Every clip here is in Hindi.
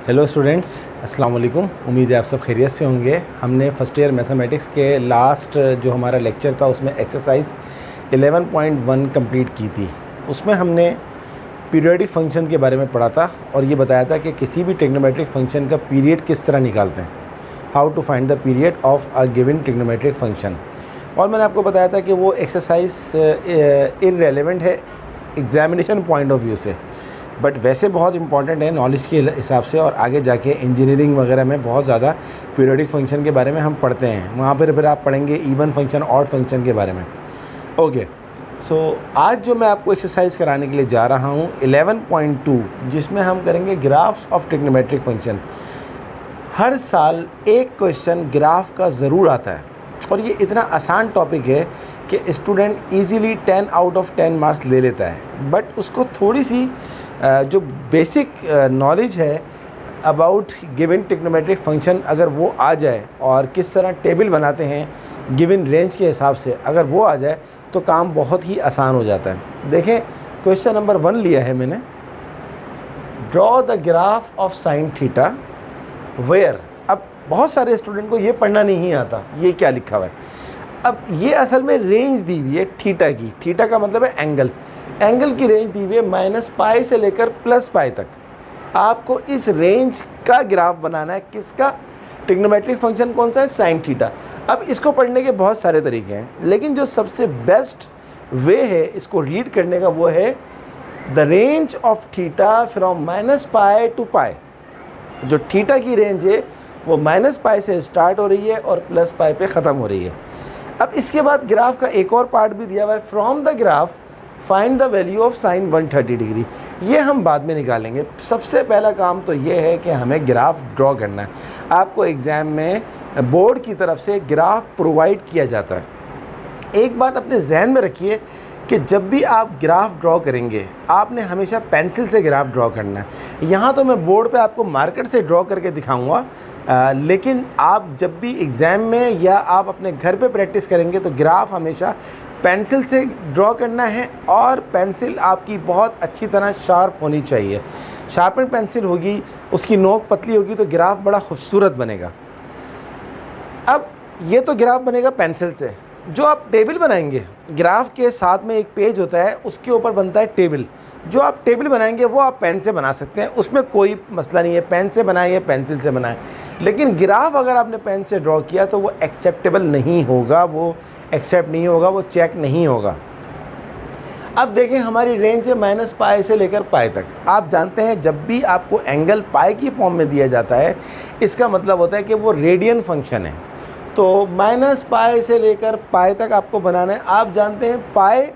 हेलो स्टूडेंट्स, अस्सलाम वालेकुम। उम्मीद है आप सब खैरियत से होंगे। हमने फर्स्ट ईयर मैथमेटिक्स के लास्ट जो हमारा लेक्चर था उसमें एक्सरसाइज 11.1 कंप्लीट की थी। उसमें हमने पीरियोडिक फंक्शन के बारे में पढ़ा था और ये बताया था कि किसी भी ट्रिग्नोमेट्रिक फंक्शन का पीरियड किस तरह निकालते हैं, how to find the period of a given trigonometric function. और मैंने आपको बताया था कि वो एक्सरसाइज इररेलेवेंट है एग्जामिनेशन पॉइंट ऑफ व्यू से, बट वैसे बहुत इंपॉर्टेंट है नॉलेज के हिसाब से, और आगे जाके इंजीनियरिंग वगैरह में बहुत ज़्यादा पीरियोडिक फंक्शन के बारे में हम पढ़ते हैं। वहाँ पर फिर आप पढ़ेंगे इवन फंक्शन, ऑड फंक्शन के बारे में। ओके, सो आज जो मैं आपको एक्सरसाइज कराने के लिए जा रहा हूँ 11.2, जिसमें हम करेंगे ग्राफ्स ऑफ ट्रिग्नोमेट्रिक फंक्शन। हर साल एक क्वेश्चन ग्राफ का ज़रूर आता है और ये इतना आसान टॉपिक है कि student easily 10 out of 10 marks ले लेता है, बट उसको थोड़ी सी जो बेसिक नॉलेज है अबाउट गिवन ट्रिग्नोमेट्रिक फंक्शन अगर वो आ जाए और किस तरह टेबल बनाते हैं गिवन रेंज के हिसाब से, अगर वो आ जाए तो काम बहुत ही आसान हो जाता है। देखें, क्वेश्चन नंबर 1 लिया है मैंने, draw the graph of sine theta where. अब बहुत सारे स्टूडेंट को ये पढ़ना नहीं आता, ये क्या लिखा हुआ है। अब ये असल में रेंज दी हुई है थीटा की। थीटा का मतलब है एंगल। एंगल की रेंज दी हुई है -π से लेकर +π तक। आपको इस रेंज का ग्राफ बनाना है। किसका? ट्रिग्नोमेट्रिक फंक्शन कौन सा है? Sine theta. अब इसको पढ़ने के बहुत सारे तरीके हैं, लेकिन जो सबसे बेस्ट वे है इसको रीड करने का वो है the range of theta from -π to π। जो थीटा की रेंज है वो -π से स्टार्ट हो रही है और +π पे ख़त्म हो रही है। अब इसके बाद ग्राफ का एक और पार्ट भी दिया हुआ है, from the graph find the value of sine 130 degree. ये हम बाद में निकालेंगे। सबसे पहला काम तो ये है कि हमें ग्राफ ड्रॉ करना है। आपको एग्ज़ाम में बोर्ड की तरफ से ग्राफ प्रोवाइड किया जाता है। एक बात अपने जहन में रखिए कि जब भी आप ग्राफ ड्रॉ करेंगे आपने हमेशा पेंसिल से ग्राफ ड्रॉ करना है। यहाँ तो मैं बोर्ड पे आपको मार्कर से ड्रॉ करके दिखाऊंगा, लेकिन आप जब भी एग्ज़ाम में या आप अपने घर पे प्रैक्टिस करेंगे तो ग्राफ हमेशा पेंसिल से ड्रॉ करना है, और पेंसिल आपकी बहुत अच्छी तरह शार्प होनी चाहिए। शार्पन पेंसिल होगी, उसकी नोक पतली होगी तो ग्राफ बड़ा खूबसूरत बनेगा। अब ये तो ग्राफ बनेगा पेंसिल से। जो आप टेबल बनाएंगे, ग्राफ के साथ में एक पेज होता है, उसके ऊपर बनता है टेबल। जो आप टेबल बनाएंगे वो आप पेन से बना सकते हैं, उसमें कोई मसला नहीं है। पेन से बनाएं या पेंसिल से बनाएं, लेकिन ग्राफ अगर आपने पेन से ड्रॉ किया तो वो एक्सेप्टेबल नहीं होगा, वो एक्सेप्ट नहीं होगा, वो चेक नहीं होगा। अब देखें, हमारी रेंज है -π से लेकर π तक। आप जानते हैं जब भी आपको एंगल π की फॉर्म में दिया जाता है इसका मतलब होता है कि वो रेडियन फंक्शन है। तो -π से लेकर π तक आपको बनाना है। आप जानते हैं π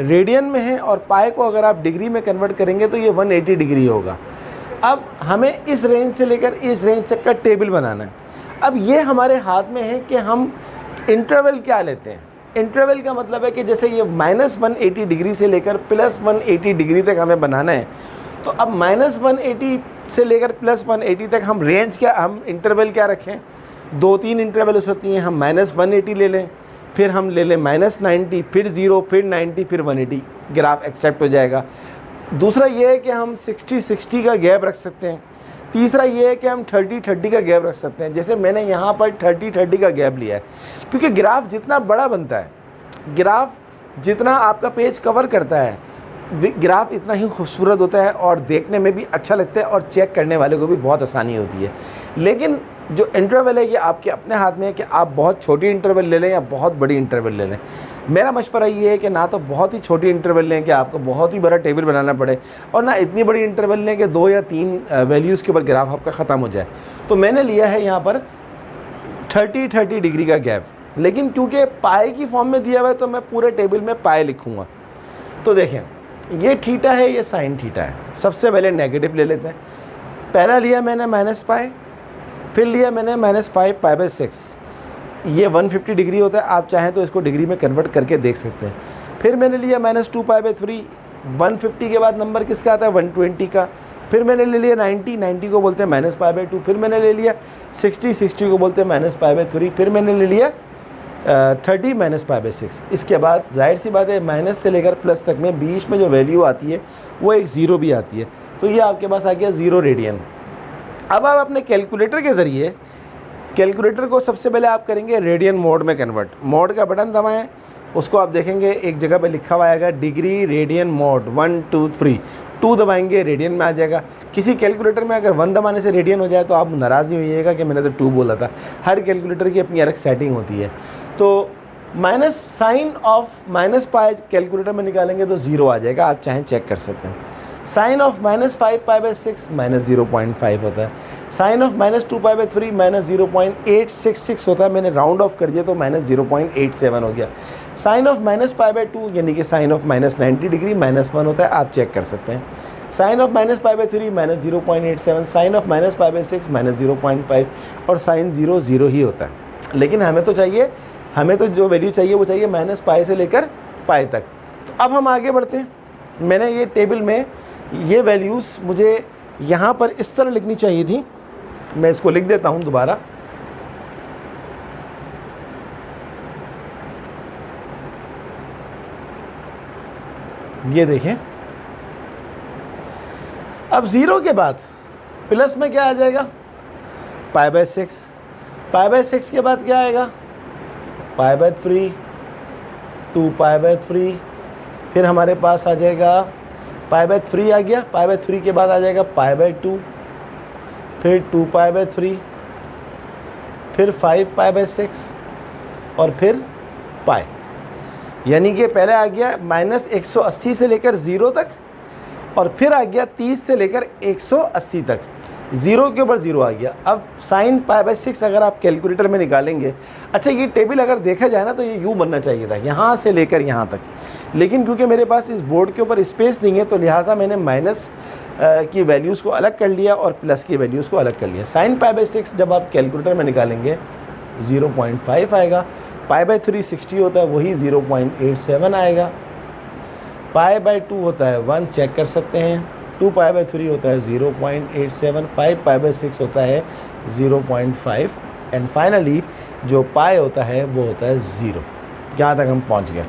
रेडियन में है और π को अगर आप डिग्री में कन्वर्ट करेंगे तो ये 180 डिग्री होगा। अब हमें इस रेंज से लेकर इस रेंज तक का टेबल बनाना है। अब ये हमारे हाथ में है कि हम इंटरवल क्या लेते हैं। इंटरवल का मतलब है कि जैसे ये -180 डिग्री से लेकर +180 डिग्री तक हमें बनाना है, तो अब -180 से लेकर +180 तक हम रेंज क्या, हम इंटरवल क्या रखें? 2-3 इंटरवल होती हैं। हम -180 ले लें, फिर हम ले लें -90, फिर 0, फिर 90, फिर 180। ग्राफ एक्सेप्ट हो जाएगा। दूसरा ये है कि हम 60-60 का गैप रख सकते हैं। तीसरा ये है कि हम 30-30 का गैप रख सकते हैं। जैसे मैंने यहाँ पर 30-30 का गैप लिया है, क्योंकि ग्राफ जितना बड़ा बनता है, ग्राफ जितना आपका पेज कवर करता है, ग्राफ इतना ही खूबसूरत होता है और देखने में भी अच्छा लगता है और चेक करने वाले को भी बहुत आसानी होती है। लेकिन जो इंटरवल है ये आपके अपने हाथ में है कि आप बहुत छोटी इंटरवल ले लें या बहुत बड़ी इंटरवल ले लें। मेरा मशवरा ये है कि ना तो बहुत ही छोटी इंटरवल लें कि आपको बहुत ही बड़ा टेबल बनाना पड़े, और ना इतनी बड़ी इंटरवल लें कि 2 या 3 वैल्यूज़ के ऊपर ग्राफ आपका ख़त्म हो जाए। तो मैंने लिया है यहाँ पर 30-30 डिग्री का गैप, लेकिन क्योंकि पाई की फॉर्म में दिया हुआ है तो मैं पूरे टेबल में पाई लिखूँगा। तो देखें, ये थीटा है, ये साइन थीटा है। सबसे पहले नेगेटिव ले लेते हैं। पहला लिया मैंने -π, फिर लिया मैंने -5π/6। ये 150 डिग्री होता है। आप चाहें तो इसको डिग्री में कन्वर्ट करके देख सकते हैं। फिर मैंने लिया -2π/3। 150 के बाद नंबर किसका आता है? 120 का। फिर मैंने ले लिया 90 को बोलते हैं -π/2। फिर मैंने ले लिया 60 को बोलते हैं -π/3। फिर मैंने ले लिया 30 -π/6। इसके बाद जाहिर सी बात है माइनस से लेकर प्लस तक में बीच में जो वैल्यू आती है वो एक ज़ीरो भी आती है। तो ये आपके पास आ गया 0 रेडियन। अब आप अपने कैलकुलेटर के ज़रिए कैलकुलेटर को सबसे पहले आप करेंगे रेडियन मोड में कन्वर्ट। मोड का बटन दबाएं, उसको आप देखेंगे एक जगह पे लिखा हुआ आएगा डिग्री रेडियन मोड 1 2 3, 2 दबाएंगे रेडियन में आ जाएगा। किसी कैलकुलेटर में अगर 1 दबाने से रेडियन हो जाए तो आप नाराज़ नहीं होइएगा कि मैंने तो 2 बोला था। हर कैलकुलेटर की अपनी अलग सेटिंग होती है। तो minus sine of minus pi calculator में निकालेंगे तो 0 आ जाएगा, आप चाहें चेक कर सकते हैं। Sine of minus 5 pi by 6 minus 0.5 होता है। Sine of minus 2 pi by 3 minus 0.866 होता है। मैंने राउंड ऑफ कर दिया तो माइनस 0.87 हो गया। Sine of minus pi by 2 यानी कि साइन ऑफ माइनस 90 डिग्री -1 होता है, आप चेक कर सकते हैं। Sine of minus pi by 3 minus 0.87, sine of minus pi by 6 minus 0.5 और साइन 0 0 ही होता है। लेकिन हमें तो जो वैल्यू चाहिए वो चाहिए माइनस पाई से लेकर पाई तक। तो अब हम आगे बढ़ते हैं। मैंने ये टेबल में ये वैल्यूज़ मुझे यहाँ पर इस तरह लिखनी चाहिए थी, मैं इसको लिख देता हूँ दोबारा। ये देखें, अब 0 के बाद प्लस में क्या आ जाएगा, पाई बाई 6। पाई बाई 6 के बाद क्या आएगा, पाई बाई 3, 2 पाई बाई 3, फिर हमारे पास आ जाएगा पाई बाई 3 आ गया। पाई बाई 3 के बाद आ जाएगा पाई बाई 2, फिर 2 पाई बाई 3, फिर 5 पाई बाई 6 और फिर पाई। यानी कि पहले आ गया माइनस 180 से लेकर 0 तक और फिर आ गया 30 से लेकर 180 तक। 0 के ऊपर 0 आ गया। अब साइन पाई बाई 6 अगर आप कैलकुलेटर में निकालेंगे, अच्छा ये टेबल अगर देखा जाए ना तो ये यूँ बनना चाहिए था, यहाँ से लेकर यहाँ तक। लेकिन क्योंकि मेरे पास इस बोर्ड के ऊपर स्पेस नहीं है तो लिहाजा मैंने माइनस की वैल्यूज़ को अलग कर लिया और प्लस की वैल्यूज़ को अलग कर लिया। साइन पाई बाई 6 जब आप कैलकुलेटर में निकालेंगे 0.5 आएगा। पाई बाई 3 60 होता है, वही 0.87 आएगा। पाई बाई 2 होता है 1, चेक कर सकते हैं। 2 पाई बाई 3 होता है 0.87, 5 पाई बाई 6 होता है 0.5 एंड फाइनली जो पाई होता है वो होता है 0। यहाँ तक हम पहुँच गए।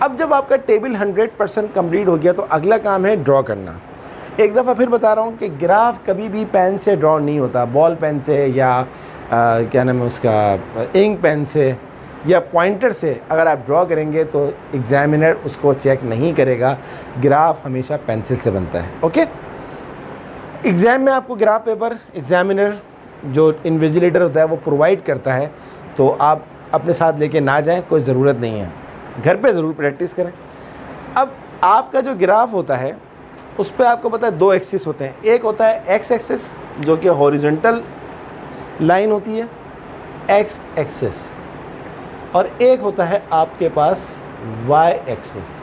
अब जब आपका टेबल 100% कंप्लीट हो गया तो अगला काम है ड्रॉ करना। एक दफ़ा फिर बता रहा हूँ कि ग्राफ कभी भी पेन से ड्रॉ नहीं होता, बॉल पेन से या क्या नाम है उसका इंक पेन से या पॉइंटर से अगर आप ड्रॉ करेंगे तो एग्ज़ामिनर उसको चेक नहीं करेगा। ग्राफ हमेशा पेंसिल से बनता है। ओके, एग्ज़ाम में आपको ग्राफ पेपर एग्ज़ामिनर जो इन्विजिलेटर होता है वो प्रोवाइड करता है, तो आप अपने साथ लेके ना जाएं, कोई ज़रूरत नहीं है, घर पे ज़रूर प्रैक्टिस करें। अब आपका जो ग्राफ होता है उस पर आपको पता है 2 एक्सिस होते हैं। एक होता है एक्स एक्सिस जो कि हॉरिजॉन्टल लाइन होती है, एक्स एक्सिस, और एक होता है आपके पास वाई एक्सिस।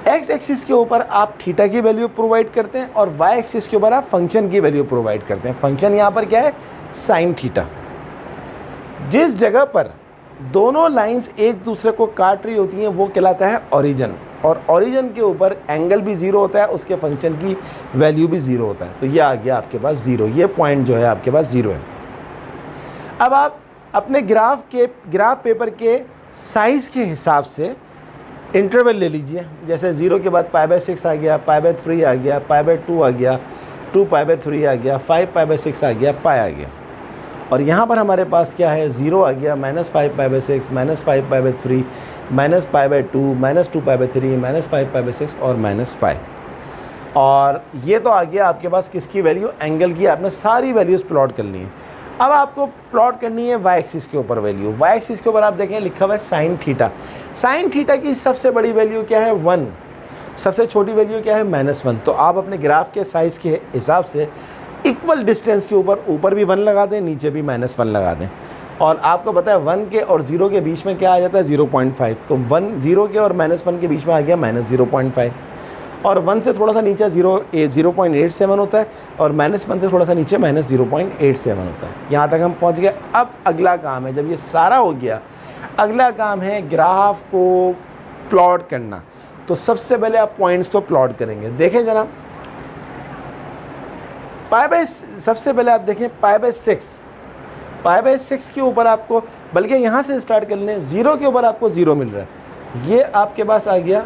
एक्स एक्सिस के ऊपर आप थीटा की वैल्यू प्रोवाइड करते हैं और वाई एक्सिस के ऊपर आप फंक्शन की वैल्यू प्रोवाइड करते हैं। फंक्शन यहाँ पर क्या है, साइन थीटा। जिस जगह पर दोनों लाइंस एक दूसरे को काट रही होती हैं वो कहलाता है ओरिजिन, और ओरिजिन के ऊपर एंगल भी 0 होता है, उसके फंक्शन की वैल्यू भी 0 होता है। तो ये आ गया आपके पास 0, ये पॉइंट जो है आपके पास 0 है। अब आप अपने ग्राफ पेपर के साइज़ के हिसाब से इंटरवल ले लीजिए। जैसे 0 के बाद पाई बाई 6 आ गया, पाई बाई 3 आ गया, पाई बाई 2 आ गया, 2 पाई बाई 3 आ गया, 5 पाई बाई 6 आ गया, पाई आ गया। और यहाँ पर हमारे पास क्या है, 0 आ गया, -5 pi by 6, -5 pi by 3, -pi by 2, -2 pi by 3, -5 pi by 6 और -पाई। और ये तो आ गया आपके पास किसकी वैल्यू, एंगल की। आपने सारी वैल्यूज़ प्लॉट करनी है। अब आपको प्लॉट करनी है वाई एक्सिस के ऊपर वैल्यू। वाई एक्सिस के ऊपर आप देखें लिखा हुआ है साइन थीटा। साइन थीटा की सबसे बड़ी वैल्यू क्या है, 1। सबसे छोटी वैल्यू क्या है, -1। तो आप अपने ग्राफ के साइज़ के हिसाब से इक्वल डिस्टेंस के ऊपर भी 1 लगा दें, नीचे भी -1 लगा दें। और आपको पता है 1 के और 0 के बीच में क्या आ जाता है, 0.5। तो 0 के और -1 के बीच में आ गया -0.5। और 1 से थोड़ा सा नीचे 0.87 होता है और -1 से थोड़ा सा नीचे -0.87 होता है। यहाँ तक हम पहुँच गए। अब अगला काम है, जब ये सारा हो गया, अगला काम है ग्राफ को प्लॉट करना। तो सबसे पहले आप पॉइंट्स को प्लॉट करेंगे। देखें जनाब, सबसे पहले आप देखें पाई बाई 6। पाई बाई 6 के ऊपर आपको, बल्कि यहाँ से स्टार्ट कर लें, 0 के ऊपर आपको 0 मिल रहा है। ये आपके पास आ गया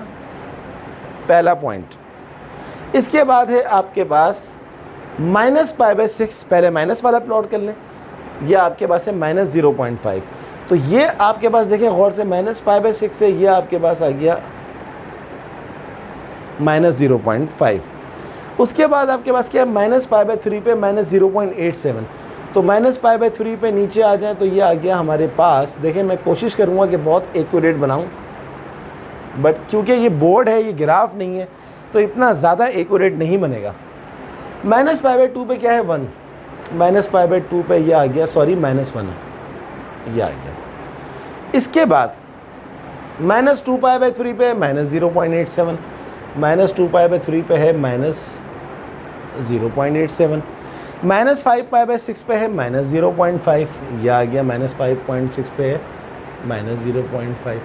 पहला पॉइंट। इसके बाद है आपके पास -π/6 पहले माइनस वाला प्लॉट कर लें, ये आपके पास है -0.5। तो ये आपके पास देखिए गौर से -π/6 से ये आपके पास आ गया -0.5। उसके बाद आपके पास क्या है -π/3 पे -0.87। तो -π/3 पे नीचे आ जाए तो ये आ गया हमारे पास। देखिए मैं कोशिश करूँगा कि बहुत एक्यूरेट बनाऊँ, बट क्योंकि ये बोर्ड है, ये ग्राफ नहीं है, तो इतना ज़्यादा एक्यूरेट नहीं बनेगा। -π/2 पे क्या है 1, -π/2 पे ये आ गया, सॉरी -1 है, ये आ गया। इसके बाद -2π/3 पे -0.87, -2π/3 पे है -0.87, -5π/6 पे है -0.5, यह आ गया -5.6 पे है -0.5,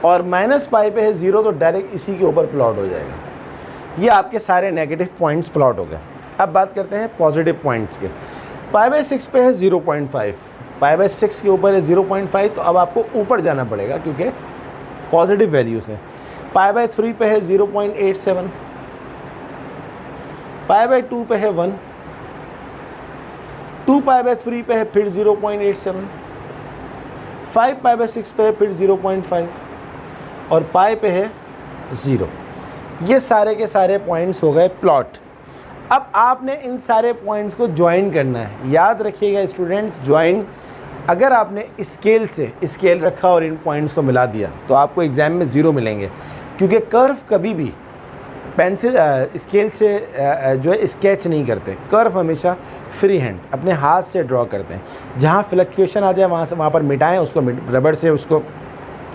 और -π पे है 0, तो डायरेक्ट इसी के ऊपर प्लॉट हो जाएगा। ये आपके सारे नेगेटिव पॉइंट्स प्लॉट हो गए। अब बात करते हैं पॉजिटिव पॉइंट्स के। π/6 पे है 0.5, π/6 के ऊपर है 0.5, तो अब आपको ऊपर जाना पड़ेगा क्योंकि पॉजिटिव वैल्यूज़ हैं। π/3 पे है 0.87, π/2 पे है 1, 2π/3 पे है फिर 0.87, 5π/6 पे है फिर 0.5, और पाई पे है 0। ये सारे के सारे पॉइंट्स हो गए प्लॉट। अब आपने इन सारे पॉइंट्स को ज्वाइन करना है। याद रखिएगा स्टूडेंट्स, ज्वाइन, अगर आपने स्केल से स्केल रखा और इन पॉइंट्स को मिला दिया तो आपको एग्ज़ाम में 0 मिलेंगे, क्योंकि कर्व कभी भी पेंसिल स्केल से जो है स्केच नहीं करते। कर्व हमेशा फ्री हैंड अपने हाथ से ड्रॉ करते हैं। जहाँ फ्लक्चुएशन आ जाए वहाँ पर मिटाएं उसको, रबड़ से उसको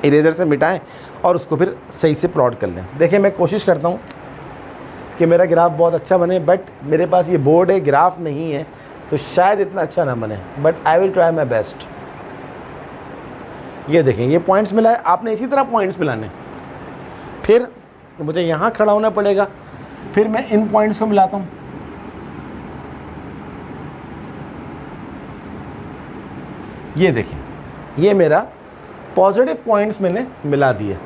इरेजर से मिटाएं और उसको फिर सही से प्लॉट कर लें। देखिए मैं कोशिश करता हूँ कि मेरा ग्राफ बहुत अच्छा बने, बट मेरे पास ये बोर्ड है, ग्राफ नहीं है, तो शायद इतना अच्छा ना बने, but I will try my best. ये देखें, ये पॉइंट्स मिला है, आपने इसी तरह पॉइंट्स मिलाने। फिर तो मुझे यहाँ खड़ा होना पड़ेगा, फिर मैं इन पॉइंट्स को मिलाता हूँ। ये देखें, ये मेरा पॉजिटिव पॉइंट्स मैंने मिला दिए।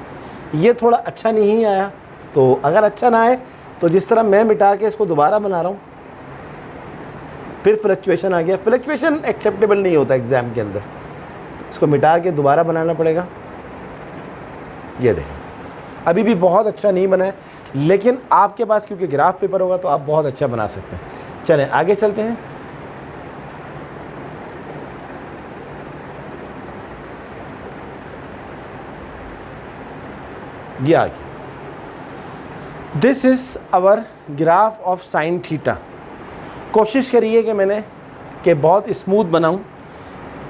ये थोड़ा अच्छा नहीं आया, तो अगर अच्छा ना आए तो जिस तरह मैं मिटा के इसको दोबारा बना रहा हूँ, फिर फ्लक्चुएशन आ गया। फ्लक्चुएशन एक्सेप्टेबल नहीं होता एग्ज़ाम के अंदर, इसको मिटा के दोबारा बनाना पड़ेगा। ये देखें, अभी भी बहुत अच्छा नहीं बना है, लेकिन आपके पास क्योंकि ग्राफ पेपर होगा तो आप बहुत अच्छा बना सकते हैं। चलें आगे चलते हैं। ये आ गया, this is our graph of sine theta. कोशिश करिए कि मैंने कि बहुत स्मूथ बनाऊं,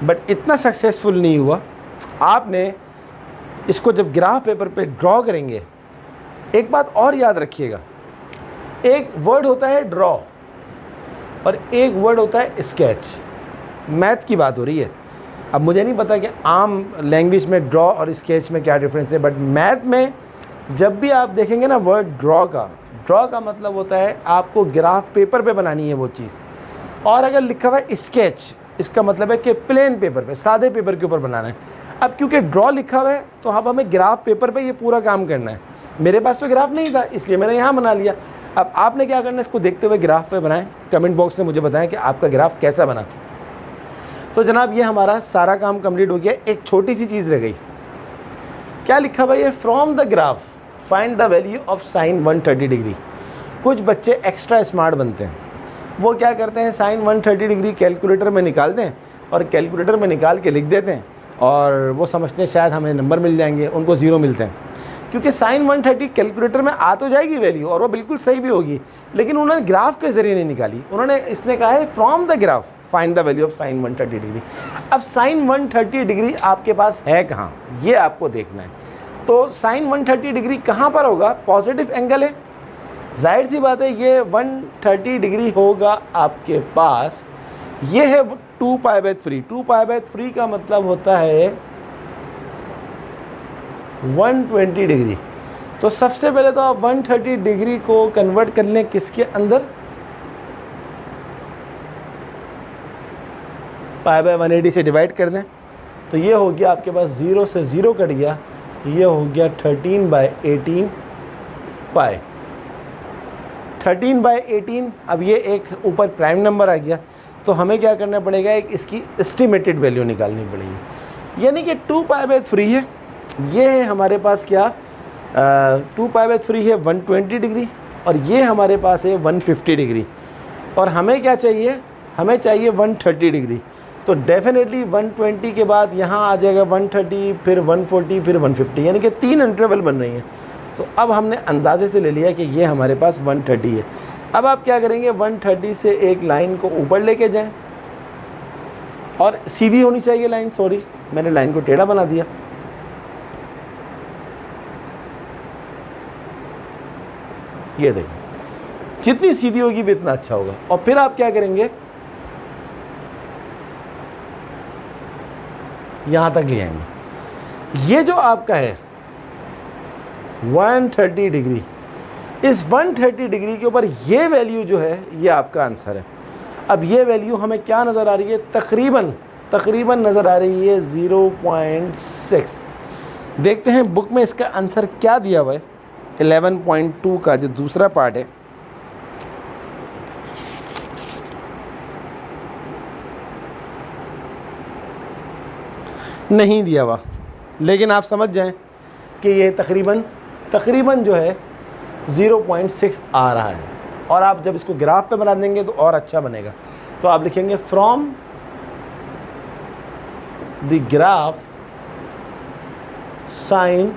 बट इतना सक्सेसफुल नहीं हुआ। आपने इसको जब ग्राफ पेपर पे ड्रॉ करेंगे, एक बात और याद रखिएगा, एक वर्ड होता है ड्रॉ और एक वर्ड होता है स्केच। मैथ की बात हो रही है। अब मुझे नहीं पता कि आम लैंग्वेज में ड्रॉ और स्केच में क्या डिफरेंस है, बट मैथ में जब भी आप देखेंगे ना वर्ड ड्रॉ का मतलब होता है आपको ग्राफ पेपर पे बनानी है वो चीज़, और अगर लिखा हुआ है स्केच, इसका मतलब है कि प्लेन पेपर पे, सादे पेपर के ऊपर बनाना है। अब क्योंकि ड्रॉ लिखा हुआ है तो अब हमें ग्राफ पेपर पे ये पूरा काम करना है। मेरे पास तो ग्राफ नहीं था, इसलिए मैंने यहाँ बना लिया। अब आपने क्या करना है, इसको देखते हुए ग्राफ पे बनाएं। कमेंट बॉक्स में मुझे बताएं कि आपका ग्राफ कैसा बना। तो जनाब ये हमारा सारा काम कंप्लीट हो गया। एक छोटी सी चीज़ रह गई, क्या लिखा हुआ है, from the graph find the value of sine 130 degree. कुछ बच्चे एक्स्ट्रा स्मार्ट बनते हैं, वो क्या करते हैं, साइन 130 डिग्री कैलकुलेटर में निकालते हैं और कैलकुलेटर में निकाल के लिख देते हैं, और वो समझते हैं शायद हमें नंबर मिल जाएंगे, उनको 0 मिलते हैं। क्योंकि साइन 130 कैलकुलेटर में आ तो जाएगी वैल्यू और वो बिल्कुल सही भी होगी, लेकिन उन्होंने ग्राफ के ज़रिए नहीं निकाली। उन्होंने इसने कहा है from the graph find the value of sine 130 degree. अब साइन 130 डिग्री आपके पास है कहाँ, ये आपको देखना है। तो साइन 130 डिग्री कहाँ पर होगा, पॉजिटिव एंगल है, जाहिर सी बात है ये 130 डिग्री होगा आपके पास। ये है 2π/3। 2π/3 का मतलब होता है 120 डिग्री। तो सबसे पहले तो आप 130 डिग्री को कन्वर्ट कर लें किसके अंदर, π/180 से डिवाइड कर दें, तो ये हो गया आपके पास 0 से 0 कट गया, ये हो गया 13/18 पाई। 13/18, अब ये एक ऊपर प्राइम नंबर आ गया, तो हमें क्या करना पड़ेगा, एक इसकी एस्टिमेटेड वैल्यू निकालनी पड़ेगी। यानी कि 2π/3 है, ये है हमारे पास क्या, 2π/3 है 120 डिग्री, और ये हमारे पास है 150 डिग्री, और हमें क्या चाहिए, हमें चाहिए 130 डिग्री। तो डेफिनेटली 120 के बाद यहाँ आ जाएगा 130, फिर 140, फिर 150, यानी कि 3 इंटरवल बन रही हैं। तो अब हमने अंदाजे से ले लिया कि ये हमारे पास 130 है। अब आप क्या करेंगे, 130 से एक लाइन को ऊपर लेके जाएं, और सीधी होनी चाहिए लाइन, सॉरी मैंने लाइन को टेढ़ा बना दिया। ये देखिए, जितनी सीधी होगी भी इतना अच्छा होगा। और फिर आप क्या करेंगे, यहां तक ले आएंगे। ये जो आपका है 130 डिग्री, इस 130 डिग्री के ऊपर ये वैल्यू जो है ये आपका आंसर है। अब ये वैल्यू हमें क्या नज़र आ रही है, तकरीबन नज़र आ रही है 0.6। देखते हैं बुक में इसका आंसर क्या दिया हुआ है। 11.2 का जो दूसरा पार्ट है, नहीं दिया हुआ, लेकिन आप समझ जाएं कि ये तकरीबन जो है 0.6 आ रहा है। और आप जब इसको ग्राफ पे बना देंगे तो और अच्छा बनेगा। तो आप लिखेंगे फ्रॉम द ग्राफ साइन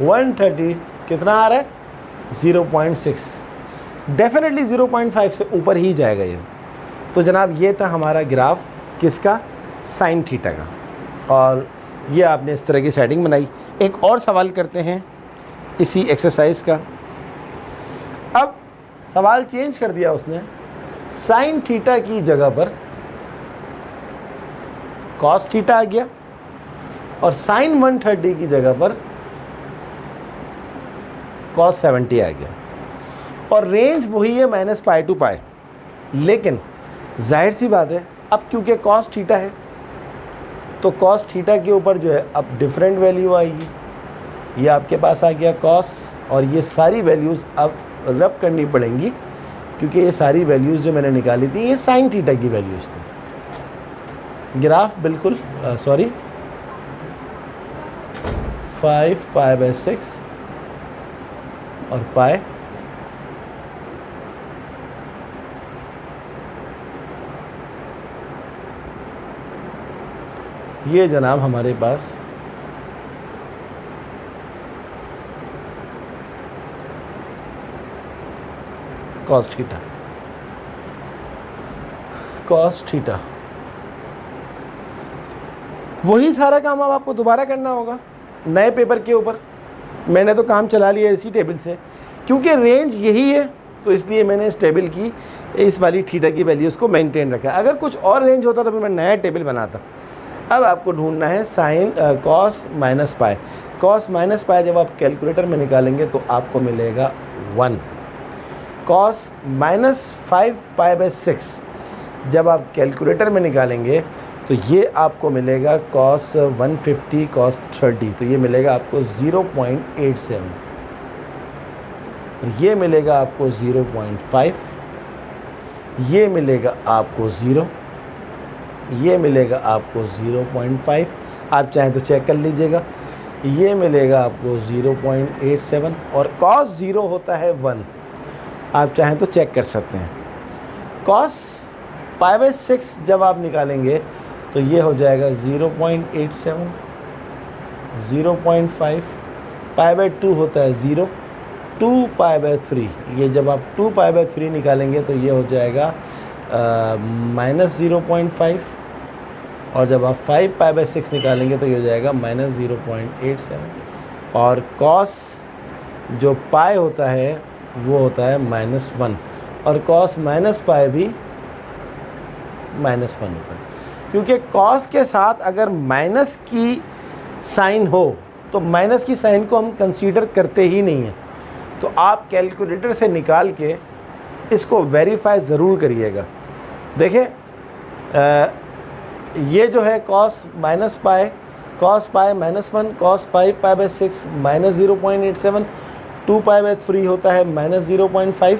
130 कितना आ रहा है, 0.6। डेफिनेटली 0.5 से ऊपर ही जाएगा ये। तो जनाब ये था हमारा ग्राफ किसका, साइन थीटा का। और ये आपने इस तरह की सेटिंग बनाई। एक और सवाल करते हैं इसी एक्सरसाइज का। अब सवाल चेंज कर दिया उसने, साइन थीटा की जगह पर कॉस थीटा आ गया, और साइन 130 की जगह पर कॉस 70 आ गया, और रेंज वही है -π to π। लेकिन जाहिर सी बात है, अब क्योंकि कॉस थीटा है तो कॉस थीटा के ऊपर जो है अब डिफरेंट वैल्यू आएगी। ये आपके पास आ गया कॉस, और ये सारी वैल्यूज़ अब रब करनी पड़ेंगी, क्योंकि ये सारी वैल्यूज़ जो मैंने निकाली थी ये साइन थीटा की वैल्यूज़ थी। ग्राफ बिल्कुल सॉरी 5π/6 और पाई ये जनाब हमारे पास कॉस थीटा, वही सारा काम अब आपको दोबारा करना होगा नए पेपर के ऊपर। मैंने तो काम चला लिया इसी टेबल से, क्योंकि रेंज यही है तो इसलिए मैंने इस टेबल की इस वाली थीटा की वैल्यूज़ को मेंटेन रखा। अगर कुछ और रेंज होता तो फिर मैं नया टेबल बनाता। अब आपको ढूंढना है sine cos minus pi. Cos minus पाई जब आप कैलकुलेटर में निकालेंगे तो आपको मिलेगा 1। कॉस -5π/6 जब आप कैलकुलेटर में निकालेंगे तो ये आपको मिलेगा कॉस 150 कॉस 30, तो ये मिलेगा आपको 0.87। ये मिलेगा आपको 0.5, ये मिलेगा आपको 0, ये मिलेगा आपको 0.5। आप चाहें तो चेक कर लीजिएगा। ये मिलेगा आपको 0.87, और कॉस 0 होता है 1। आप चाहें तो चेक कर सकते हैं। कॉस π/6 जब आप निकालेंगे तो ये हो जाएगा 0.87, 0.5, π/2 होता है 0, 2π/3। ये जब आप 2π/3 निकालेंगे तो ये हो जाएगा -0.5, और जब आप 5π/6 निकालेंगे तो ये हो जाएगा -0.87। और कॉस जो पाई होता है वो होता है -1, और कॉस माइनस पाई भी -1 होता है। क्योंकि कॉस के साथ अगर माइनस की साइन हो तो माइनस की साइन को हम कंसीडर करते ही नहीं हैं। तो आप कैलकुलेटर से निकाल के इसको वेरीफाई ज़रूर करिएगा। देखें ये जो है cos minus pi, cos pi -1, cos 5π/6 -0.87, 2π/3 होता है -0.5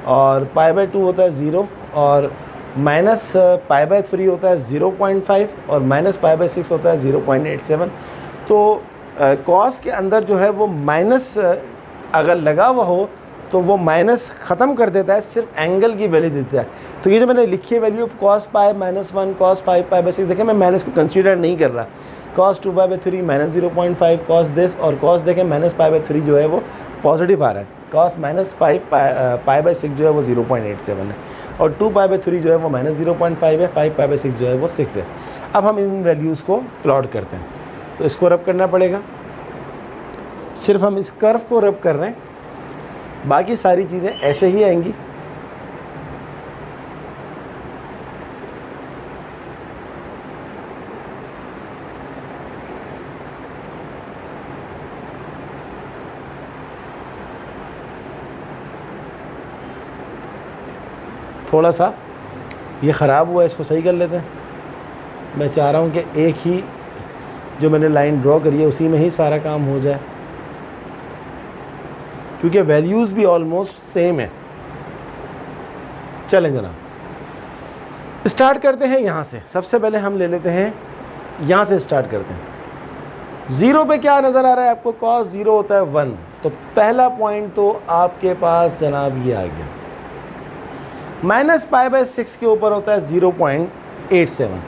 और π/2 होता है 0 और -π/3 होता है 0.5 और -π/6 होता है 0.87। तो कॉस के अंदर जो है वो माइनस अगर लगा हुआ हो तो वो माइनस ख़त्म कर देता है, सिर्फ एंगल की वैल्यू देता है। तो ये जो मैंने लिखी है वैल्यू cos π -1 cos 5π/6, देखें मैं माइनस को कंसीडर नहीं कर रहा। cos 2π/3 -0.5 cos दिस और cos देखें -π/3 जो है वो पॉजिटिव आ रहा है। cos -5π/6 जो है वो 0.87 है और 2π/3 जो है वो -0.5 है, 5π/6 जो है वो 6 है। अब हम इन वैल्यूज़ को प्लॉट करते हैं, तो इसको रब करना पड़ेगा। सिर्फ हम इस कर्व को रब कर रहे हैं, बाकी सारी चीज़ें ऐसे ही आएंगी। थोड़ा सा ये ख़राब हुआ है, इसको सही कर लेते हैं। मैं चाह रहा हूँ कि एक ही जो मैंने लाइन ड्रॉ करी है उसी में ही सारा काम हो जाए, क्योंकि वैल्यूज़ भी ऑलमोस्ट सेम है। चलें जनाब, स्टार्ट करते हैं यहाँ से। सबसे पहले हम ले लेते हैं, यहाँ से स्टार्ट करते हैं। 0 पे क्या नज़र आ रहा है आपको? cos 0 होता है 1, तो पहला पॉइंट तो आपके पास जनाब ये आ गया। -π/6 के ऊपर होता है 0.87,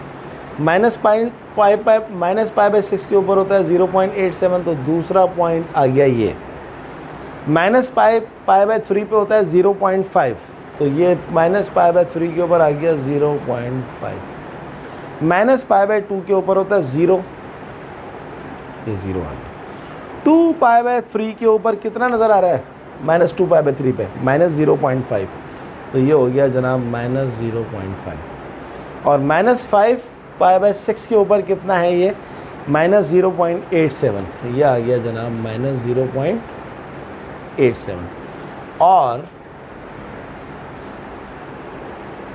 -π/6 के ऊपर होता है 0.87, तो दूसरा पॉइंट आ गया ये। -π/3 पे होता है 0.5, तो ये -π/3 के ऊपर आ गया 0.5। -π/2 के ऊपर होता है 0, ये 0 आ गया। 2π/3 के ऊपर कितना नज़र आ रहा है? -2π/3 पे -0.5, तो ये हो गया जनाब -0.5। और -5π/6 के ऊपर कितना है ये? -0.87, तो ये आ गया जनाब -0.87। और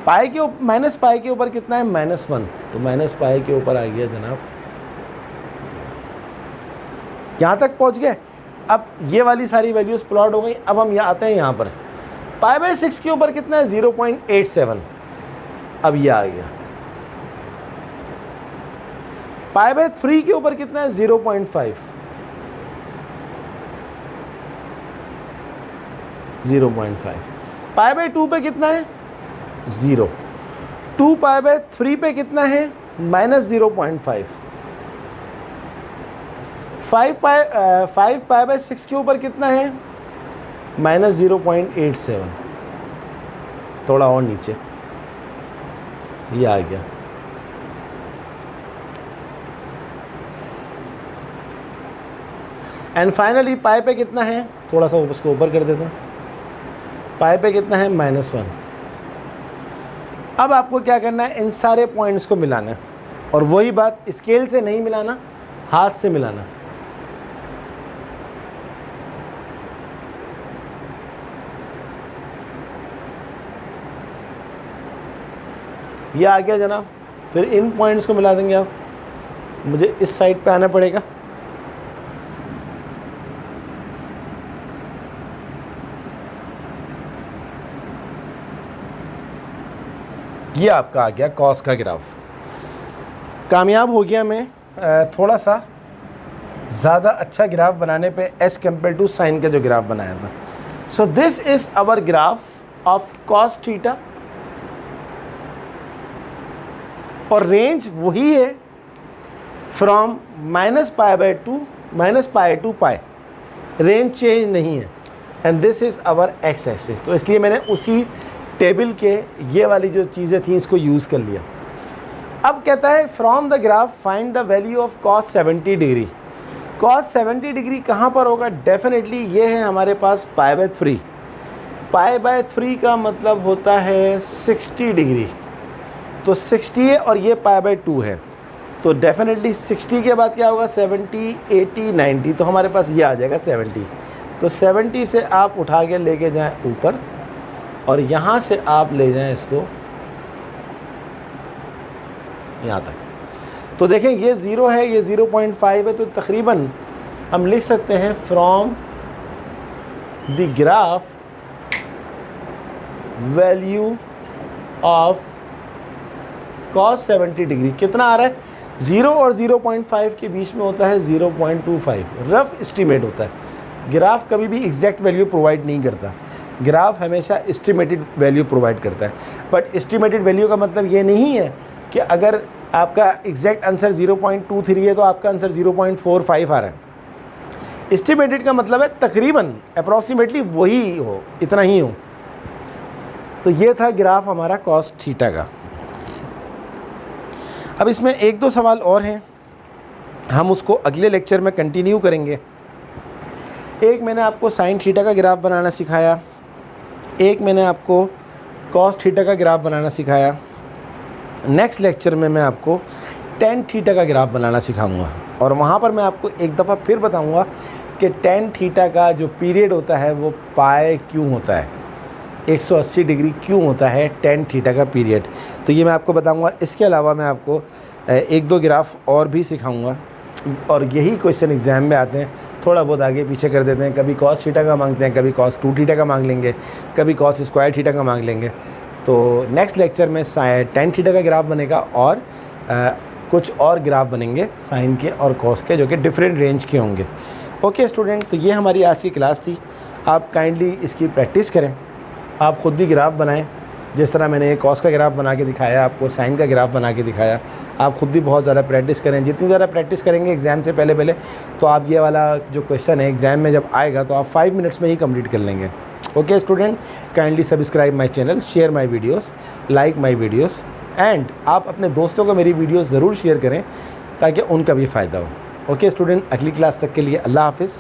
पाई के -π के ऊपर कितना है? -1, तो -π के ऊपर आ गया जनाब, यहाँ तक पहुँच गए। अब ये वाली सारी वैल्यूज़ प्लॉट हो गई। अब हम यहाँ आते हैं, यहाँ पर π/6 के ऊपर कितना है? 0.87, अब ये आ गया। π/3 के ऊपर कितना है? 0.5, 0.5। π/2 पे कितना है? 0। 2π/3 पे कितना है? -0.5। 5π/6 के ऊपर कितना है? -0.87, थोड़ा और नीचे ये आ गया। एंड फाइनली पाई पे कितना है? थोड़ा सा उसको ऊपर कर देते हैं। पाई पे कितना है? -1। अब आपको क्या करना है? इन सारे पॉइंट्स को मिलाना है, और वही बात, स्केल से नहीं मिलाना, हाथ से मिलाना। ये आ गया जनाब। फिर इन पॉइंट्स को मिला देंगे आप। मुझे इस साइड पे आना पड़ेगा। ये आपका आ गया कॉस का ग्राफ। कामयाब हो गया मैं थोड़ा सा ज़्यादा अच्छा ग्राफ बनाने पे एज़ कम्पेयर टू साइन का जो ग्राफ बनाया था। So this is our graph of cos theta, और रेंज वही है फ्रॉम -π/2 -π to π, रेंज चेंज नहीं है। And this is our x axis, तो इसलिए मैंने उसी टेबल के ये वाली जो चीज़ें थी इसको यूज़ कर लिया। अब कहता है from the graph find the value of cos 70 degree. cos 70 degree कहाँ पर होगा? डेफिनेटली ये है हमारे पास π/3। π/3 का मतलब होता है 60 डिग्री, तो 60 है और ये π/2 है, तो डेफिनेटली 60 के बाद क्या होगा? 70, 80, 90, तो हमारे पास ये आ जाएगा 70। तो 70 से आप उठा के लेके जाएं ऊपर, और यहाँ से आप ले जाएं इसको यहाँ तक। तो देखें ये 0 है, ये 0.5 है, तो तकरीबन हम लिख सकते हैं from the graph value of cos 70 degree कितना आ रहा है, 0 और 0.5 के बीच में होता है 0.25, रफ एस्टीमेट होता है। ग्राफ कभी भी एग्जैक्ट वैल्यू प्रोवाइड नहीं करता, ग्राफ हमेशा एस्टिमेटेड वैल्यू प्रोवाइड करता है। बट एस्टिमेटेड वैल्यू का मतलब ये नहीं है कि अगर आपका एग्जैक्ट आंसर 0.23 है तो आपका आंसर 0.45 आ रहा है। एस्टिमेटेड का मतलब है तकरीबन अप्रॉक्सीमेटली वही हो, इतना ही हो। तो ये था ग्राफ हमारा cos थीटा का। अब इसमें एक दो सवाल और हैं, हम उसको अगले लेक्चर में कंटिन्यू करेंगे। एक मैंने आपको साइन थीटा का ग्राफ बनाना सिखाया, एक मैंने आपको cos थीटा का ग्राफ बनाना सिखाया। नेक्स्ट लेक्चर में मैं आपको tan थीटा का ग्राफ बनाना सिखाऊंगा और वहाँ पर मैं आपको एक दफ़ा फिर बताऊंगा कि tan थीटा का जो पीरियड होता है वो पाई क्यों होता है, 180 डिग्री क्यों होता है tan थीटा का पीरियड। तो ये मैं आपको बताऊंगा। इसके अलावा मैं आपको एक दो ग्राफ और भी सिखाऊंगा और यही क्वेश्चन एग्ज़ाम में आते हैं, थोड़ा बहुत आगे पीछे कर देते हैं। कभी cos थीटा का मांगते हैं, कभी cos 2 थीटा का मांग लेंगे, कभी cos स्क्वायर थीटा का मांग लेंगे। तो नेक्स्ट लेक्चर में tan थीटा का ग्राफ बनेगा और कुछ और ग्राफ बनेंगे साइन के और cos के, जो कि डिफरेंट रेंज के होंगे। ओके स्टूडेंट, तो ये हमारी आज की क्लास थी। आप काइंडली इसकी प्रैक्टिस करें, आप ख़ुद भी ग्राफ बनाएं। जिस तरह मैंने एक cos का ग्राफ बना के दिखाया, आपको साइन का ग्राफ बना के दिखाया, आप ख़ुद भी बहुत ज़्यादा प्रैक्टिस करें। जितनी ज़्यादा प्रैक्टिस करेंगे एग्ज़ाम से पहले तो आप ये वाला जो क्वेश्चन है एग्ज़ाम में जब आएगा तो आप 5 मिनट्स में ही कंप्लीट कर लेंगे। Okay student, kindly subscribe my channel, share my videos, like my videos and आप अपने दोस्तों को मेरी वीडियोज़ ज़रूर शेयर करें ताकि उनका भी फ़ायदा हो। ओके स्टूडेंट, अगली क्लास तक के लिए अल्लाह हाफ़िज़।